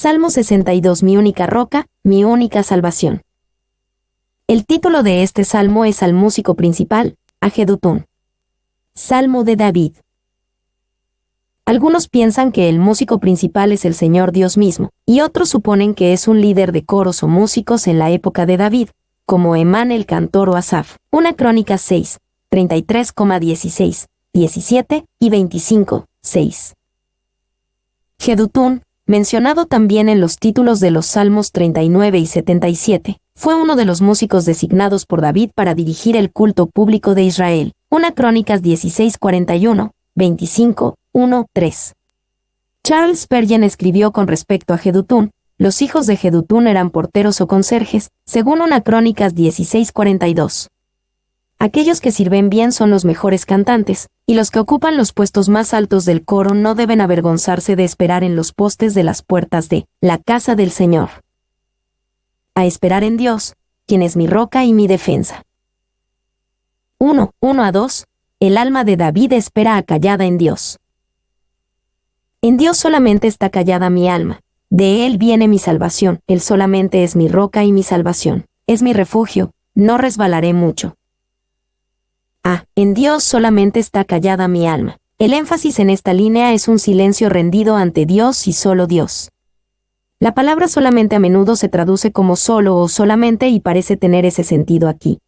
Salmo 62. Mi única roca, mi única salvación. El título de este salmo es al músico principal, a Jedutún. Salmo de David. Algunos piensan que el músico principal es el Señor Dios mismo, y otros suponen que es un líder de coros o músicos en la época de David, como Emán el cantor o Asaf. Una Crónicas 6, 33,16, 17 y 25, 6. Jedutún, mencionado también en los títulos de los Salmos 39 y 77, fue uno de los músicos designados por David para dirigir el culto público de Israel. Una Crónicas 16:41, 25, 1, 3. Charles Spurgeon escribió con respecto a Jedutún: los hijos de Jedutún eran porteros o conserjes, según una Crónicas 16:42. Aquellos que sirven bien son los mejores cantantes, y los que ocupan los puestos más altos del coro no deben avergonzarse de esperar en los postes de las puertas de la casa del Señor. A esperar en Dios, quien es mi roca y mi defensa. 1:1-2. El alma de David espera acallada en Dios. En Dios solamente está callada mi alma. De Él viene mi salvación. Él solamente es mi roca y mi salvación. Es mi refugio, no resbalaré mucho. En Dios solamente está callada mi alma. El énfasis en esta línea es un silencio rendido ante Dios y solo Dios. La palabra solamente a menudo se traduce como solo o solamente y parece tener ese sentido aquí.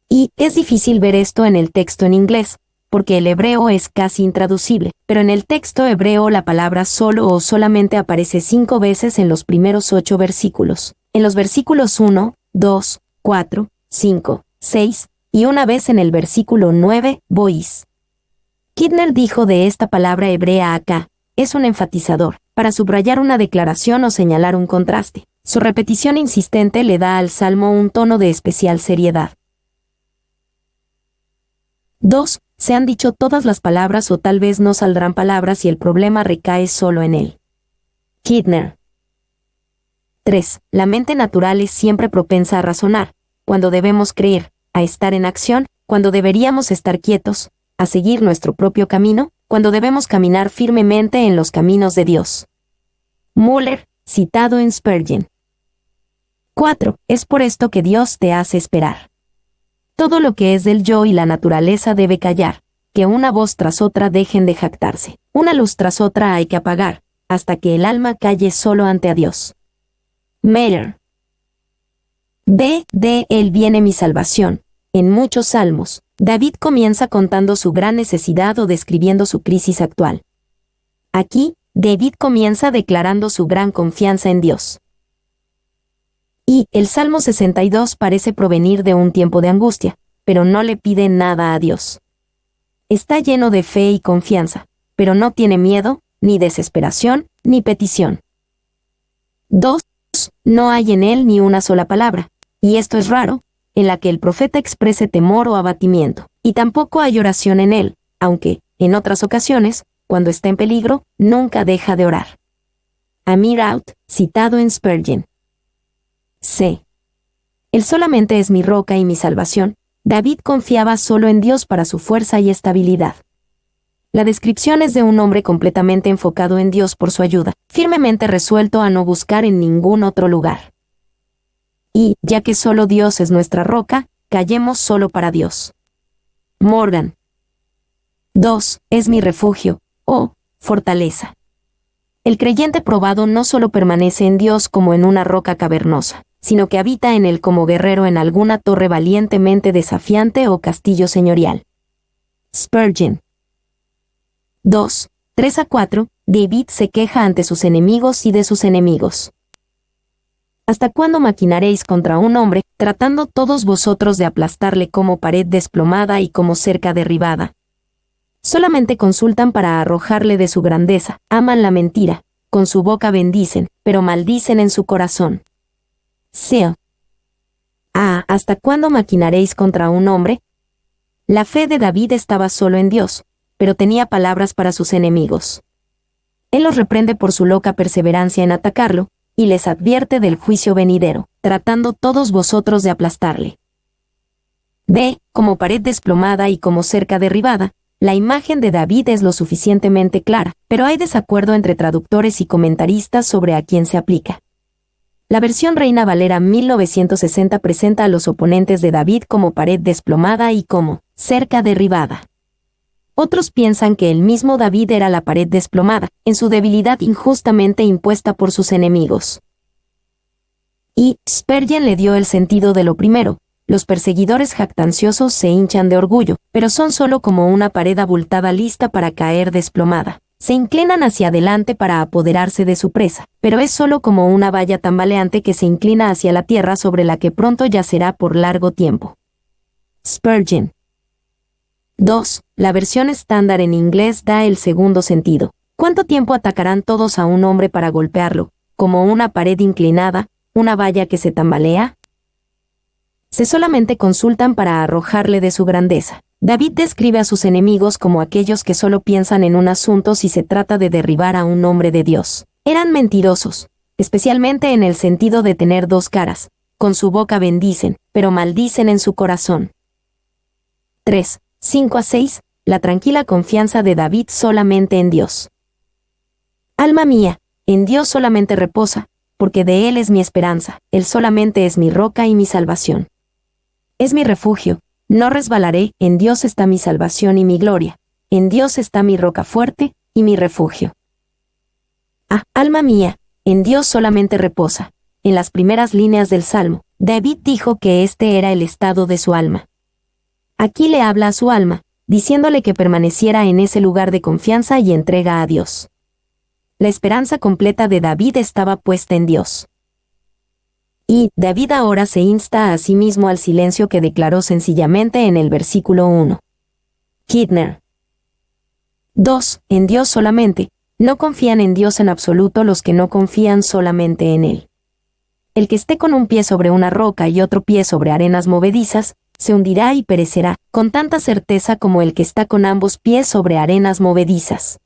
Y es difícil ver esto en el texto en inglés, porque el hebreo es casi intraducible, pero en el texto hebreo la palabra solo o solamente aparece 5 veces en los primeros 8 versículos, en los versículos 1, 2, 4, 5, 6, y una vez en el versículo 9, bois. Kidner dijo de esta palabra hebrea acá, es un enfatizador, para subrayar una declaración o señalar un contraste. Su repetición insistente le da al salmo un tono de especial seriedad. 2. Se han dicho todas las palabras o tal vez no saldrán palabras y el problema recae solo en él. Kidner. 3. La mente natural es siempre propensa a razonar, cuando debemos creer, a estar en acción, cuando deberíamos estar quietos, a seguir nuestro propio camino, cuando debemos caminar firmemente en los caminos de Dios. Müller, citado en Spurgeon. 4. Es por esto que Dios te hace esperar. Todo lo que es del yo y la naturaleza debe callar, que una voz tras otra dejen de jactarse, una luz tras otra hay que apagar, hasta que el alma calle solo ante a Dios. Meyer. De Él viene mi salvación. En muchos salmos, David comienza contando su gran necesidad o describiendo su crisis actual. Aquí, David comienza declarando su gran confianza en Dios. Y el Salmo 62 parece provenir de un tiempo de angustia, pero no le pide nada a Dios. Está lleno de fe y confianza, pero no tiene miedo, ni desesperación, ni petición. 2. No hay en él ni una sola palabra, y esto es raro, en la que el profeta exprese temor o abatimiento, y tampoco hay oración en él, aunque, en otras ocasiones, cuando está en peligro, nunca deja de orar. Amir Out, citado en Spurgeon. C. Él solamente es mi roca y mi salvación. David confiaba solo en Dios para su fuerza y estabilidad. La descripción es de un hombre completamente enfocado en Dios por su ayuda, firmemente resuelto a no buscar en ningún otro lugar. Y, ya que solo Dios es nuestra roca, callemos solo para Dios. Morgan. 2. Es mi refugio, fortaleza. El creyente probado no solo permanece en Dios como en una roca cavernosa, sino que habita en él como guerrero en alguna torre valientemente desafiante o castillo señorial. Spurgeon. 2. 3-4. David se queja ante sus enemigos y de sus enemigos. ¿Hasta cuándo maquinaréis contra un hombre, tratando todos vosotros de aplastarle como pared desplomada y como cerca derribada? Solamente consultan para arrojarle de su grandeza, aman la mentira, con su boca bendicen, pero maldicen en su corazón. Seo. ¿Hasta cuándo maquinaréis contra un hombre? La fe de David estaba solo en Dios, pero tenía palabras para sus enemigos. Él los reprende por su loca perseverancia en atacarlo, y les advierte del juicio venidero, tratando todos vosotros de aplastarle. Como pared desplomada y como cerca derribada, la imagen de David es lo suficientemente clara, pero hay desacuerdo entre traductores y comentaristas sobre a quién se aplica. La versión Reina Valera 1960 presenta a los oponentes de David como pared desplomada y como cerca derribada. Otros piensan que el mismo David era la pared desplomada, en su debilidad injustamente impuesta por sus enemigos. Y Spurgeon le dio el sentido de lo primero. Los perseguidores jactanciosos se hinchan de orgullo, pero son solo como una pared abultada lista para caer desplomada. Se inclinan hacia adelante para apoderarse de su presa, pero es solo como una valla tambaleante que se inclina hacia la tierra sobre la que pronto yacerá por largo tiempo. Spurgeon. 2. La versión estándar en inglés da el segundo sentido. ¿Cuánto tiempo atacarán todos a un hombre para golpearlo, como una pared inclinada, una valla que se tambalea? Se solamente consultan para arrojarle de su grandeza. David describe a sus enemigos como aquellos que solo piensan en un asunto si se trata de derribar a un hombre de Dios. Eran mentirosos, especialmente en el sentido de tener dos caras. Con su boca bendicen, pero maldicen en su corazón. 3. 5-6. La tranquila confianza de David solamente en Dios. Alma mía, en Dios solamente reposa, porque de Él es mi esperanza, Él solamente es mi roca y mi salvación. Es mi refugio, no resbalaré, en Dios está mi salvación y mi gloria, en Dios está mi roca fuerte y mi refugio. Alma mía, en Dios solamente reposa. En las primeras líneas del Salmo, David dijo que este era el estado de su alma. Aquí le habla a su alma, diciéndole que permaneciera en ese lugar de confianza y entrega a Dios. La esperanza completa de David estaba puesta en Dios. Y David ahora se insta a sí mismo al silencio que declaró sencillamente en el versículo 1. Kidner. 2. En Dios solamente. No confían en Dios en absoluto los que no confían solamente en Él. El que esté con un pie sobre una roca y otro pie sobre arenas movedizas, se hundirá y perecerá, con tanta certeza como el que está con ambos pies sobre arenas movedizas.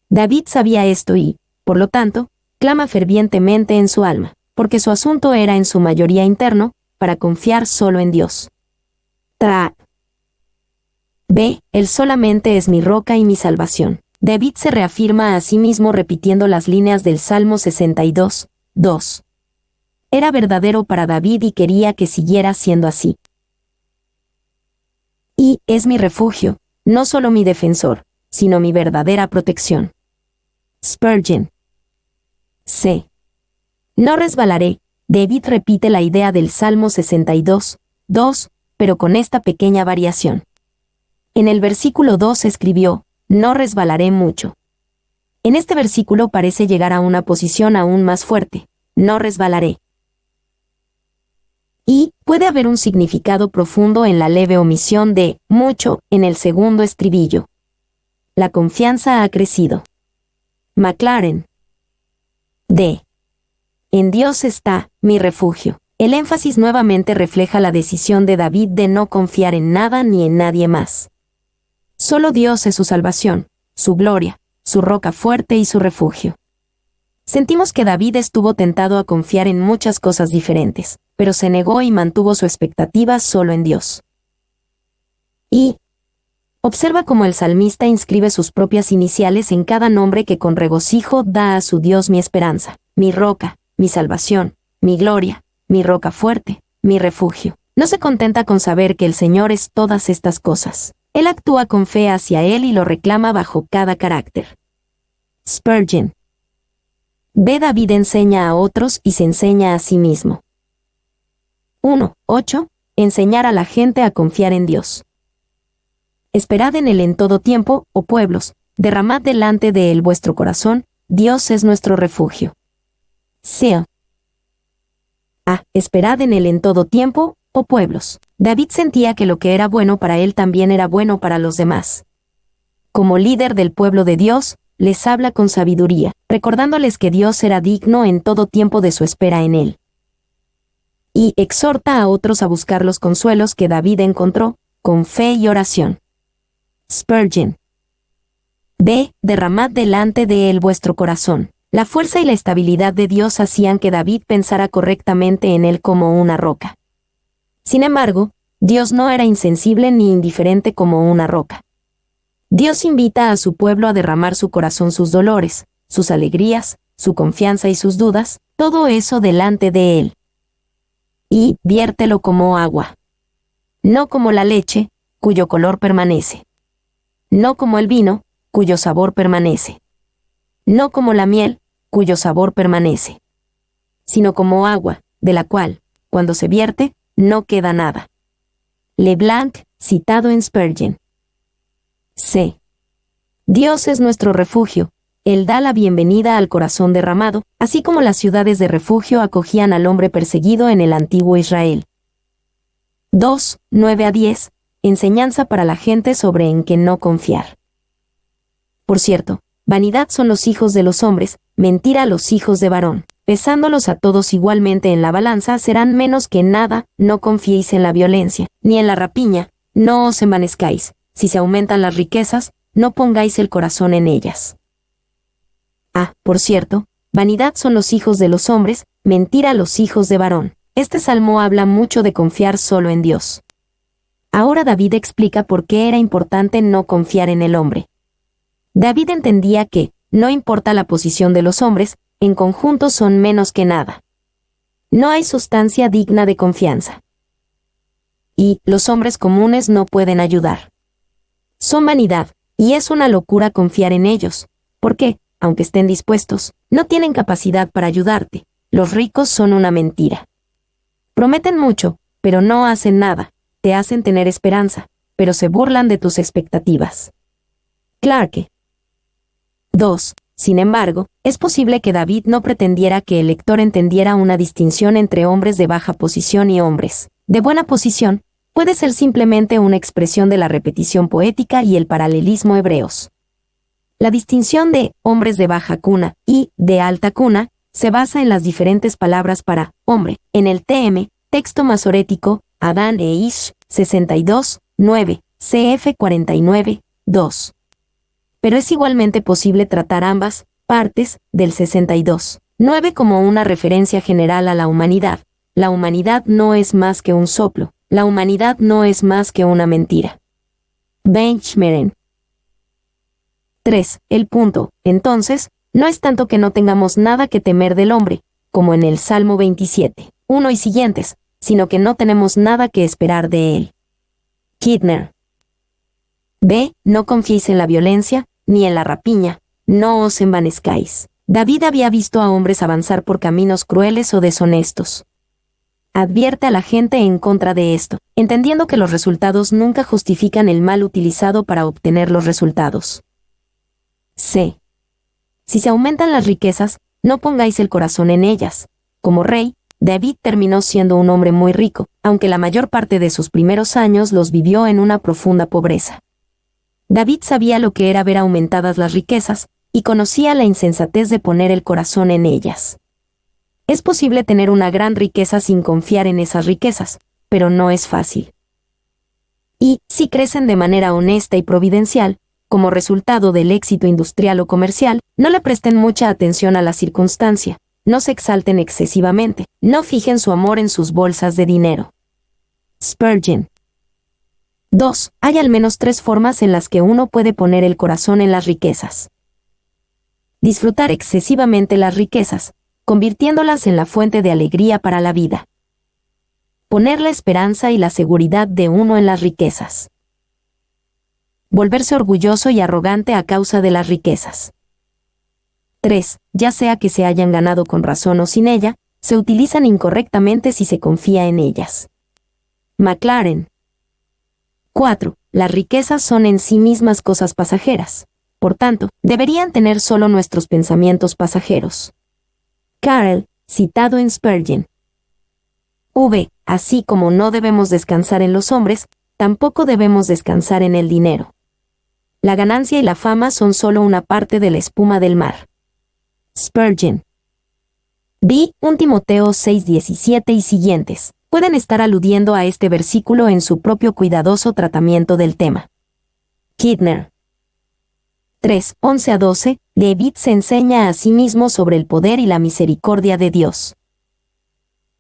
David sabía esto y, por lo tanto, clama fervientemente en su alma, porque su asunto era en su mayoría interno, para confiar solo en Dios. B. Él solamente es mi roca y mi salvación. David se reafirma a sí mismo repitiendo las líneas del Salmo 62, 2. Era verdadero para David y quería que siguiera siendo así. Y es mi refugio, no solo mi defensor, sino mi verdadera protección. Spurgeon. C. No resbalaré. David repite la idea del Salmo 62, 2, pero con esta pequeña variación. En el versículo 2 escribió, no resbalaré mucho. En este versículo parece llegar a una posición aún más fuerte, no resbalaré. Y puede haber un significado profundo en la leve omisión de mucho en el segundo estribillo. La confianza ha crecido. Maclaren. D. En Dios está mi refugio. El énfasis nuevamente refleja la decisión de David de no confiar en nada ni en nadie más. Solo Dios es su salvación, su gloria, su roca fuerte y su refugio. Sentimos que David estuvo tentado a confiar en muchas cosas diferentes, pero se negó y mantuvo su expectativa solo en Dios. Y observa cómo el salmista inscribe sus propias iniciales en cada nombre que con regocijo da a su Dios mi esperanza, mi roca, mi salvación, mi gloria, mi roca fuerte, mi refugio. No se contenta con saber que el Señor es todas estas cosas. Él actúa con fe hacia Él y lo reclama bajo cada carácter. Spurgeon. B. David enseña a otros y se enseña a sí mismo. 1.8. Enseñar a la gente a confiar en Dios. Esperad en Él en todo tiempo, oh pueblos, derramad delante de Él vuestro corazón, Dios es nuestro refugio. Sea. Esperad en Él en todo tiempo, oh pueblos. David sentía que lo que era bueno para él también era bueno para los demás. Como líder del pueblo de Dios, les habla con sabiduría, recordándoles que Dios era digno en todo tiempo de su espera en Él. Y exhorta a otros a buscar los consuelos que David encontró, con fe y oración. Spurgeon. B. Derramad delante de Él vuestro corazón. La fuerza y la estabilidad de Dios hacían que David pensara correctamente en Él como una roca. Sin embargo, Dios no era insensible ni indiferente como una roca. Dios invita a su pueblo a derramar su corazón, sus dolores, sus alegrías, su confianza y sus dudas, todo eso delante de Él. Y viértelo como agua. No como la leche, cuyo color permanece. No como el vino, cuyo sabor permanece. No como la miel, cuyo sabor permanece. Sino como agua, de la cual, cuando se vierte, no queda nada. Leblanc, citado en Spurgeon. C. Dios es nuestro refugio. Él da la bienvenida al corazón derramado, así como las ciudades de refugio acogían al hombre perseguido en el antiguo Israel. 2, 9-10. Enseñanza para la gente sobre en qué no confiar. Por cierto, vanidad son los hijos de los hombres, mentira los hijos de varón. Pesándolos a todos igualmente en la balanza serán menos que nada, no confiéis en la violencia, ni en la rapiña, no os envanezcáis. Si se aumentan las riquezas, no pongáis el corazón en ellas. Por cierto, vanidad son los hijos de los hombres, mentira los hijos de varón. Este salmo habla mucho de confiar solo en Dios. Ahora David explica por qué era importante no confiar en el hombre. David entendía que, no importa la posición de los hombres, en conjunto son menos que nada. No hay sustancia digna de confianza. Y los hombres comunes no pueden ayudar. Son vanidad, y es una locura confiar en ellos, porque, aunque estén dispuestos, no tienen capacidad para ayudarte. Los ricos son una mentira. Prometen mucho, pero no hacen nada. Te hacen tener esperanza, pero se burlan de tus expectativas. Clarke. 2. Sin embargo, es posible que David no pretendiera que el lector entendiera una distinción entre hombres de baja posición y hombres de buena posición. Puede ser simplemente una expresión de la repetición poética y el paralelismo hebreos. La distinción de hombres de baja cuna y de alta cuna se basa en las diferentes palabras para hombre en el TM, texto masorético, Adán e Ish, 62, 9, CF 49, 2. Pero es igualmente posible tratar ambas partes del 62, 9 como una referencia general a la humanidad. La humanidad no es más que un soplo, la humanidad no es más que una mentira. Benchmeren. 3. El punto, entonces, no es tanto que no tengamos nada que temer del hombre, como en el Salmo 27, 1 y siguientes, sino que no tenemos nada que esperar de él. Kidner. B. No confiéis en la violencia, ni en la rapiña, no os envanezcáis. David había visto a hombres avanzar por caminos crueles o deshonestos. Advierte a la gente en contra de esto, entendiendo que los resultados nunca justifican el mal utilizado para obtener los resultados. C. Si se aumentan las riquezas, no pongáis el corazón en ellas. Como rey, David terminó siendo un hombre muy rico, aunque la mayor parte de sus primeros años los vivió en una profunda pobreza. David sabía lo que era ver aumentadas las riquezas, y conocía la insensatez de poner el corazón en ellas. Es posible tener una gran riqueza sin confiar en esas riquezas, pero no es fácil. Y, si crecen de manera honesta y providencial, como resultado del éxito industrial o comercial, no le presten mucha atención a la circunstancia, no se exalten excesivamente, no fijen su amor en sus bolsas de dinero. Spurgeon. 2. Hay al menos 3 formas en las que uno puede poner el corazón en las riquezas. Disfrutar excesivamente las riquezas, convirtiéndolas en la fuente de alegría para la vida. Poner la esperanza y la seguridad de uno en las riquezas. Volverse orgulloso y arrogante a causa de las riquezas. 3. Ya sea que se hayan ganado con razón o sin ella, se utilizan incorrectamente si se confía en ellas. Maclaren. 4. Las riquezas son en sí mismas cosas pasajeras. Por tanto, deberían tener solo nuestros pensamientos pasajeros. Carroll, citado en Spurgeon. V. Así como no debemos descansar en los hombres, tampoco debemos descansar en el dinero. La ganancia y la fama son solo una parte de la espuma del mar. Spurgeon. B. 1 Timoteo 6:17 y siguientes pueden estar aludiendo a este versículo en su propio cuidadoso tratamiento del tema. Kidner. 3. 11-12, David se enseña a sí mismo sobre el poder y la misericordia de Dios.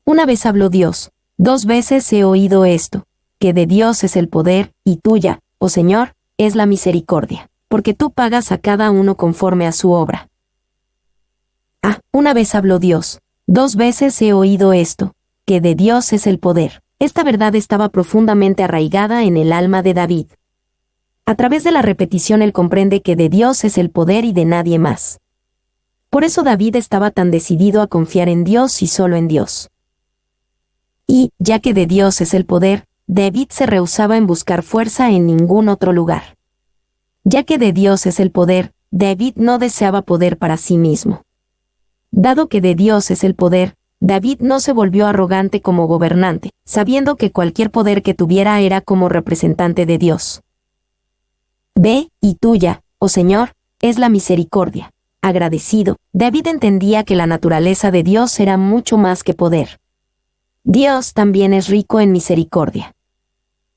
Una vez habló Dios, 2 veces he oído esto, que de Dios es el poder, y tuya, oh Señor, es la misericordia, porque tú pagas a cada uno conforme a su obra. Una vez habló Dios, 2 veces he oído esto, que de Dios es el poder. Esta verdad estaba profundamente arraigada en el alma de David. A través de la repetición él comprende que de Dios es el poder y de nadie más. Por eso David estaba tan decidido a confiar en Dios y solo en Dios. Y, ya que de Dios es el poder, David se rehusaba en buscar fuerza en ningún otro lugar. Ya que de Dios es el poder, David no deseaba poder para sí mismo. Dado que de Dios es el poder, David no se volvió arrogante como gobernante, sabiendo que cualquier poder que tuviera era como representante de Dios. Ve, y tuya, oh Señor, es la misericordia. Agradecido, David entendía que la naturaleza de Dios era mucho más que poder. Dios también es rico en misericordia.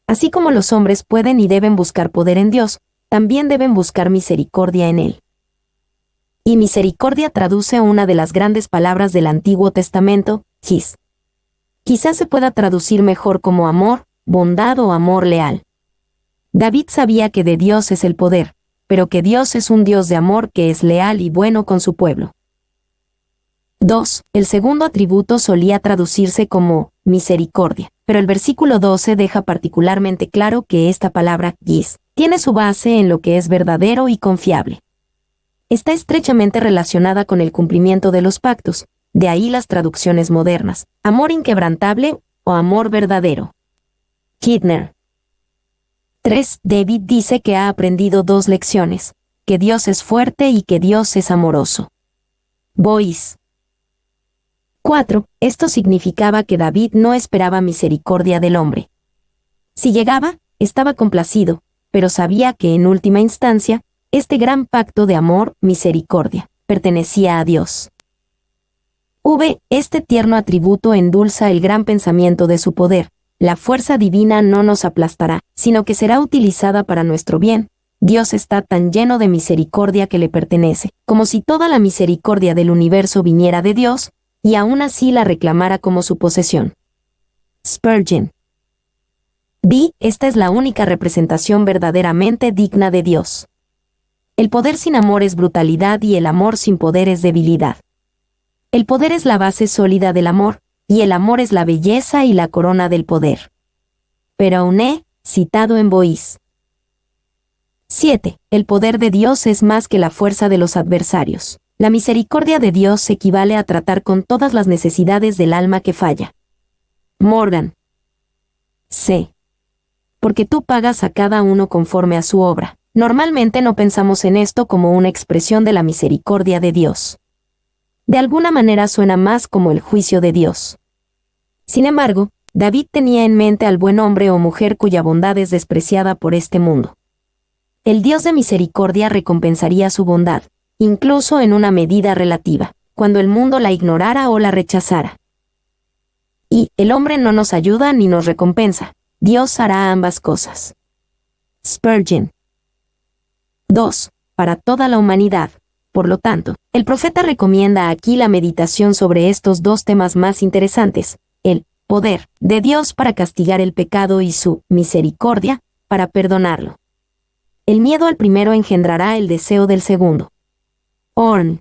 Así como los hombres pueden y deben buscar poder en Dios, también deben buscar misericordia en Él. Y misericordia traduce una de las grandes palabras del Antiguo Testamento, his. Quizás se pueda traducir mejor como amor, bondad o amor leal. David sabía que de Dios es el poder, pero que Dios es un Dios de amor que es leal y bueno con su pueblo. 2. El segundo atributo solía traducirse como misericordia, pero el versículo 12 deja particularmente claro que esta palabra, his, tiene su base en lo que es verdadero y confiable. Está estrechamente relacionada con el cumplimiento de los pactos, de ahí las traducciones modernas, amor inquebrantable o amor verdadero. Kidner. 3. David dice que ha aprendido 2 lecciones, que Dios es fuerte y que Dios es amoroso. Boyce. 4. Esto significaba que David no esperaba misericordia del hombre. Si llegaba, estaba complacido, pero sabía que en última instancia, este gran pacto de amor, misericordia, pertenecía a Dios. Este tierno atributo endulza el gran pensamiento de su poder. La fuerza divina no nos aplastará, sino que será utilizada para nuestro bien. Dios está tan lleno de misericordia que le pertenece, como si toda la misericordia del universo viniera de Dios, y aún así la reclamara como su posesión. Spurgeon. Esta es la única representación verdaderamente digna de Dios. El poder sin amor es brutalidad y el amor sin poder es debilidad. El poder es la base sólida del amor, y el amor es la belleza y la corona del poder. Perauné, citado en Boyce. 7. El poder de Dios es más que la fuerza de los adversarios. La misericordia de Dios equivale a tratar con todas las necesidades del alma que falla. Morgan. C. Porque tú pagas a cada uno conforme a su obra. Normalmente no pensamos en esto como una expresión de la misericordia de Dios. De alguna manera suena más como el juicio de Dios. Sin embargo, David tenía en mente al buen hombre o mujer cuya bondad es despreciada por este mundo. El Dios de misericordia recompensaría su bondad, incluso en una medida relativa, cuando el mundo la ignorara o la rechazara. Y el hombre no nos ayuda ni nos recompensa. Dios hará ambas cosas. Spurgeon. 2. Para toda la humanidad. Por lo tanto, el profeta recomienda aquí la meditación sobre estos 2 temas más interesantes, el poder de Dios para castigar el pecado y su misericordia para perdonarlo. El miedo al primero engendrará el deseo del segundo. Horn.